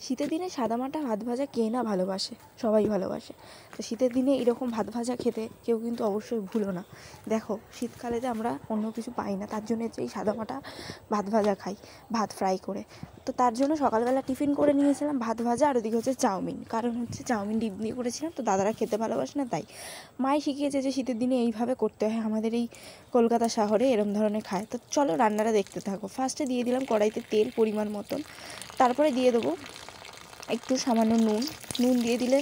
শীতের দিনে সাদামাটা ভাত ভাজা কে না ভালোবাসে, সবাই ভালোবাসে। তো শীতের দিনে এরকম ভাত ভাজা খেতে কেউ কিন্তু অবশ্যই ভুলো না। দেখো শীতকালেতে আমরা অন্য কিছু পাই না, তার জন্য হচ্ছে এই সাদামাটা ভাত ভাজা খাই, ভাত ফ্রাই করে। তো তার জন্য সকালবেলা টিফিন করে নিয়েছিলাম ভাত ভাজা, আর ওদিকে হচ্ছে চাউমিন। কারণ হচ্ছে চাউমিন ডিম দিয়ে করেছিলাম, তো দাদারা খেতে ভালোবাসে না, তাই মাই শিখিয়েছে যে শীতের দিনে এইভাবে করতে হয়, আমাদের এই কলকাতা শহরে এরম ধরনের খায়। তো চলো রান্নাটা দেখতে থাকো। ফার্স্টে দিয়ে দিলাম কড়াইতে তেল পরিমাণ মতন, তারপরে দিয়ে দেবো একটু সামান্য নুন দিয়ে দিলে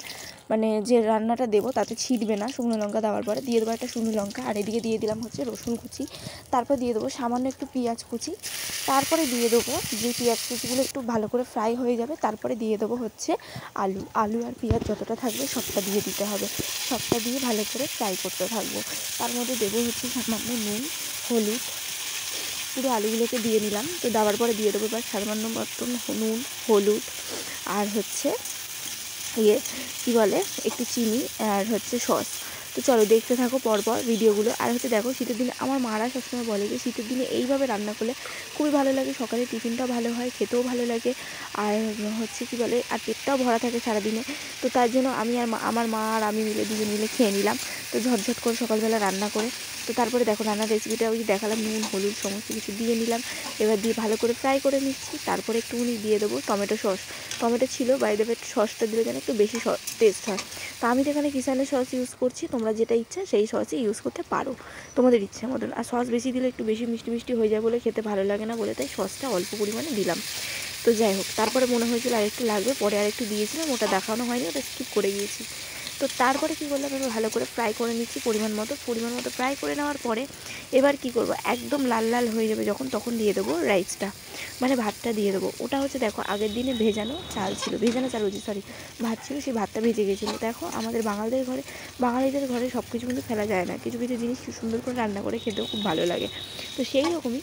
মানে যে রান্নাটা দেবো তাতে ছিটবে না। শুকনো লঙ্কা দেওয়ার পরে দিয়ে দেবো একটা শুকনো লঙ্কা, আর এদিকে দিয়ে দিলাম হচ্ছে রসুন কুচি, তারপর দিয়ে দেবো সামান্য একটু পেঁয়াজ কুচি, তারপরে দিয়ে দেবো যে পেঁয়াজ কুচিগুলো একটু ভালো করে ফ্রাই হয়ে যাবে, তারপরে দিয়ে দেবো হচ্ছে আলু আর পেঁয়াজ যতটা থাকবে সবটা দিয়ে দিতে হবে, সবটা দিয়ে ভালো করে ফ্রাই করতে থাকবো। তার মধ্যে দেবো হচ্ছে সামান্য নুন, হলুদ, পুরো আলুগুলোকে দিয়ে নিলাম। তো দেওয়ার পরে দিয়ে দেবো এবার সামান্য মতন নুন, হলুদ, আর হচ্ছে কী বলে একটু চিনি, আর হচ্ছে সস। তো চলো দেখতে থাকো পরপর ভিডিওগুলো। আর হচ্ছে দেখো শীতের দিনে আমার মারা সবসময় বলে যে শীতের দিনে এইভাবে রান্না করলে খুবই ভালো লাগে, সকালে টিফিনটাও ভালো হয়, খেতেও ভালো লাগে, আর হচ্ছে কী বলে আর পেটটাও ভরা থাকে সারাদিনে। তো তার জন্য আমি আর আমার মা আর আমি মিলে দুজন মিলে খেয়ে নিলাম, তো ঝটঝট করে সকালবেলা রান্না করে। তো তারপরে দেখো রান্নার রেসিপিটা ওই দেখালাম, নুন হলুদ সমস্ত কিছু দিয়ে নিলাম, এবার দিয়ে ভালো করে ফ্রাই করে নিচ্ছি। তারপরে একটুখানি দিয়ে দেবো টমেটো সস, টমেটো ছিল বাই দ্য ওয়ে, সসটা দিলে যেন একটু বেশি টেস্ট হয়। তো আমি তো এখানে কিষানের সস ইউজ করছি, তোমরা যেটা ইচ্ছা সেই সসই ইউজ করতে পারো তোমাদের ইচ্ছা মতন। আর সস বেশি দিলে একটু বেশি মিষ্টি মিষ্টি হয়ে যায় বলে খেতে ভালো লাগে না বলে, তাই সসটা অল্প পরিমাণে দিলাম। তো যাই হোক, তারপরে মনে হয়েছিল আরেকটু লাগবে, পরে আরেকটু দিয়েছিলাম, ওটা দেখানো হয়নি, ওটা স্কিপ করে গিয়েছি। তো তারপরে কী করলাম, আমি ভালো করে ফ্রাই করে নিচ্ছি পরিমাণ মতো ফ্রাই করে নেওয়ার পরে এবার কী করবো, একদম লাল লাল হয়ে যাবে যখন, তখন দিয়ে দেবো রাইসটা, মানে ভাতটা দিয়ে দেবো। ওটা হচ্ছে দেখো আগের দিনে ভেজানো চাল ছিল, ভাত ছিল, সেই ভাতটা ভেজে গেছিলো। দেখো আমাদের বাঙালিদের ঘরে সব কিছু কিন্তু ফেলা যায় না, কিছু কিছু জিনিস সুন্দর করে রান্না করে খেতেও খুব ভালো লাগে। তো সেই রকমই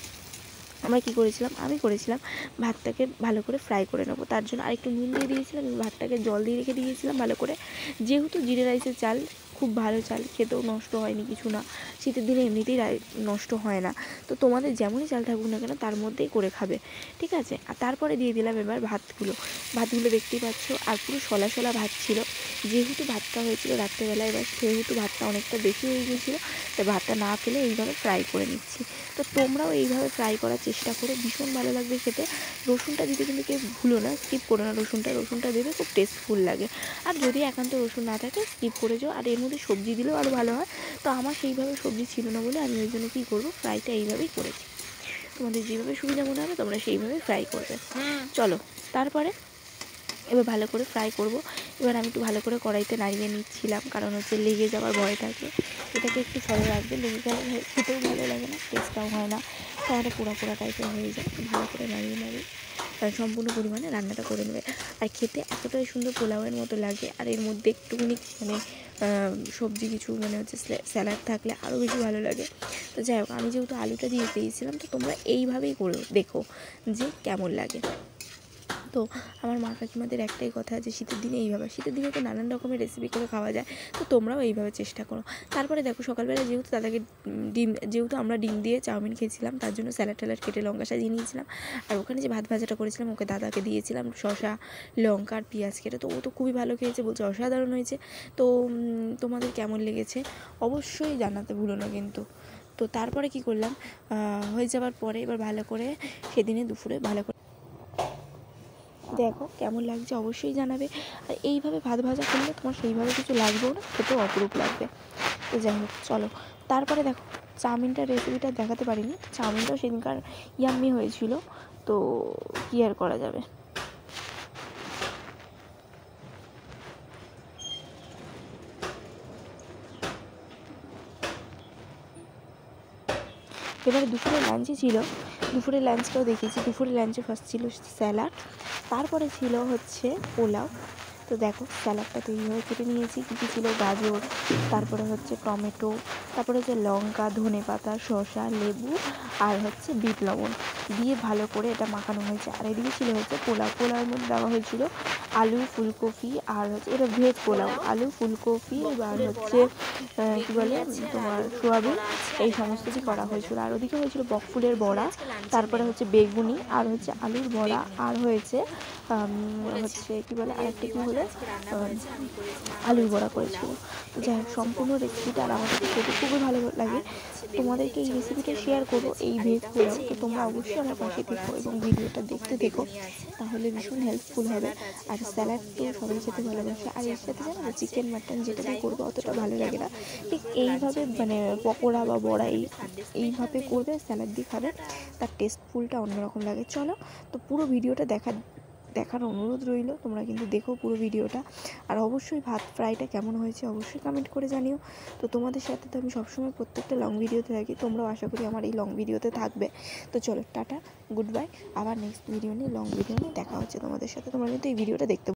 আমি করেছিলাম ভাতটাকে ভালো করে ফ্রাই করে নেবো, তার জন্য আরেকটু নুন দিয়ে দিয়েছিলাম, ভাতটাকে জল দিয়ে রেখে দিয়েছিলাম ভালো করে। যেহেতু জিরে রাইসের চাল খুব ভালো চাল, খেতেও নষ্ট হয়নি কিছু না, শীতের দিনে এমনিতেই নষ্ট হয় না। তো তোমাদের যেমনই চাল থাকুক না কেন তার মধ্যেই করে খাবে, ঠিক আছে। আর তারপরে দিয়ে দিলাম এবার ভাতগুলো দেখতেই পাচ্ছ, আর পুরো সলা ভাত ছিল, যেহেতু ভাতটা হয়েছিল রাত্রেবেলায়, এবার সেহেতু ভাতটা অনেকটা বেশি হয়ে গিয়েছিলো, তাই ভাতটা না ফেলে এইভাবে ফ্রাই করে নিচ্ছি। তো তোমরাও এইভাবে ফ্রাই করার চেষ্টা করো, ভীষণ ভালো লাগবে খেতে। রসুনটা দিতে কিন্তু কেউ ভুলো না, স্কিপ করো না, রসুনটা দেবে, খুব টেস্টফুল লাগে। আর যদি একান্ত রসুন না থাকে স্কিপ করে যাও, আর এর মধ্যে সবজি দিলেও আরও ভালো হয়। তো আমার সেইভাবে সবজি ছিল না বলে আমি ওই জন্য কী করবো, ফ্রাইটা এইভাবেই করেছি। তোমাদের যেভাবে সুবিধা মনে হবে তোমরা সেইভাবে ফ্রাই করবে। চলো তারপরে এবার ভালো করে ফ্রাই করব। এবার আমি একটু ভালো করে কড়াইতে নাড়িয়ে নিচ্ছিলাম, কারণ হচ্ছে লেগে যাওয়ার ভয় থাকে, এটাকে একটু সরে রাখবে, লেগে গেলে খেতেও ভালো লাগে না, টেস্টটাও হয় না, তাহলে পোড়া টাইপের হয়ে যায়। ভালো করে নাড়িয়ে সম্পূর্ণ পরিমাণে রান্নাটা করে নেবে। আর খেতে এতটাই সুন্দর পোলাওয়ের মতো লাগে, আর এর মধ্যে একটুখানি মানে সবজি কিছু মানে হচ্ছে স্যালাড থাকলে আরও বেশি ভালো লাগে। তো যাই হোক, আমি যেহেতু আলুটা দিয়ে দিয়েছিলাম, তো তোমরা এইভাবেই করে দেখো যে কেমন লাগে। তো আমার মা কাকিমাদের একটাই কথা যে শীতের দিনে তো নানান রকমের রেসিপি করে খাওয়া যায়, তো তোমরাও এইভাবে চেষ্টা করো। তারপরে দেখো সকালবেলা যেহেতু আমরা ডিম দিয়ে চাউমিন খেয়েছিলাম, তার জন্য স্যালাড কেটে লঙ্কা সাজিয়ে নিয়েছিলাম, আর ওখানে যে ভাত ভাজাটা করেছিলাম ওকে দাদাকে দিয়েছিলাম, শসা লঙ্কা আর পেঁয়াজ কেটে। তো ও তো খুবই ভালো খেয়েছে, বলছে অসাধারণ হয়েছে। তো তোমাদের কেমন লেগেছে অবশ্যই জানাতে ভুলো না কিন্তু। তো তারপরে কি করলাম, হয়ে যাওয়ার পরে এবার ভালো করে সেদিনে দুপুরে ভালো করে দেখো কেমন লাগছে অবশ্যই জানাবে। আর এইভাবে ভাত ভাজা করলে তোমার সেইভাবে কিছু লাগবেও না, খেতেও অপরূপ লাগবে। তো যাই হোক চলো, তারপরে দেখো চাউমিনটার রেসিপিটা দেখাতে পারিনি, চাউমিনটাও সেদিনকার ইয়াম্মি হয়েছিল, তো কী আর করা যাবে। এবারে দুপুরের লাঞ্চটাও দেখিয়েছি। দুপুরের লাঞ্চে ফার্স্ট ছিল স্যালাড, তারপরে ছিল হচ্ছে পোলাও। তো দেখো স্যালাডটা তো এইভাবে কেটে নিয়েছি, কী ছিল গাজর, তারপরে হচ্ছে টমেটো, তারপরে হচ্ছে লঙ্কা, ধনেপাতা, শসা, লেবু, আর হচ্ছে বিট লবণ দিয়ে ভালো করে এটা মাখানো হয়েছে। আর এদিকে ছিল হচ্ছে পোলাওয়ের মধ্যে দেওয়া হয়েছিল আলু ফুলকপি আর হচ্ছে এটা ভেজ পোলাও, আলু ফুলকপি আর হচ্ছে কী বলে তোমার সোয়াবিন, এই সমস্তটি করা হয়েছিল। আর ওদিকে হয়েছিল বকফুলের বড়া, তারপরে হচ্ছে বেগুনি, আর হচ্ছে আলুর বড়া, আর হয়েছে কী বলে আরেকটা কী হলো আলুর বড়া করেছিল। তো যাই হোক, সম্পূর্ণ রেসিপিটা আর আমাদের খেতে খুবই ভালো লাগে। তোমাদেরকে এই রেসিপিটা শেয়ার করবো, এই ভেজ পোলাও। তো তোমরা অবশ্যই আমার পাশে থেকো এবং ভিডিওটা দেখতে থেকো, তাহলে ভীষণ হেল্পফুল হবে। আর স্যালাড তো সবাই খেতে ভালোবাসে, আর এর সাথে জানো তো চিকেন মাটন যেটা দিয়ে করবো অতটা ভালো লাগে না, ঠিক এইভাবে মানে পকোড়া বা বড়া এইভাবে করবে, স্যালাড দিয়ে খাবে, তার টেস্টফুলটা অন্যরকম লাগে। চলো, তো পুরো ভিডিওটা দেখার অনুরোধ রইল, তোমরা কিন্তু দেখো পুরো ভিডিওটা। আর অবশ্যই ভাত ফ্রাইটা কেমন হয়েছে অবশ্যই কমেন্ট করে জানিও। তো তোমাদের সাথে তো আমি সবসময় প্রত্যেকটা লং ভিডিওতে থাকি, তোমরাও আশা করি আমার এই লং ভিডিওতে থাকবে। তো চলো, টাটা, গুড বাই, আবার নেক্সট ভিডিও নিয়ে লং ভিডিও নিয়ে দেখা হচ্ছে তোমাদের সাথে। তোমরা কিন্তু এই ভিডিওটা দেখতে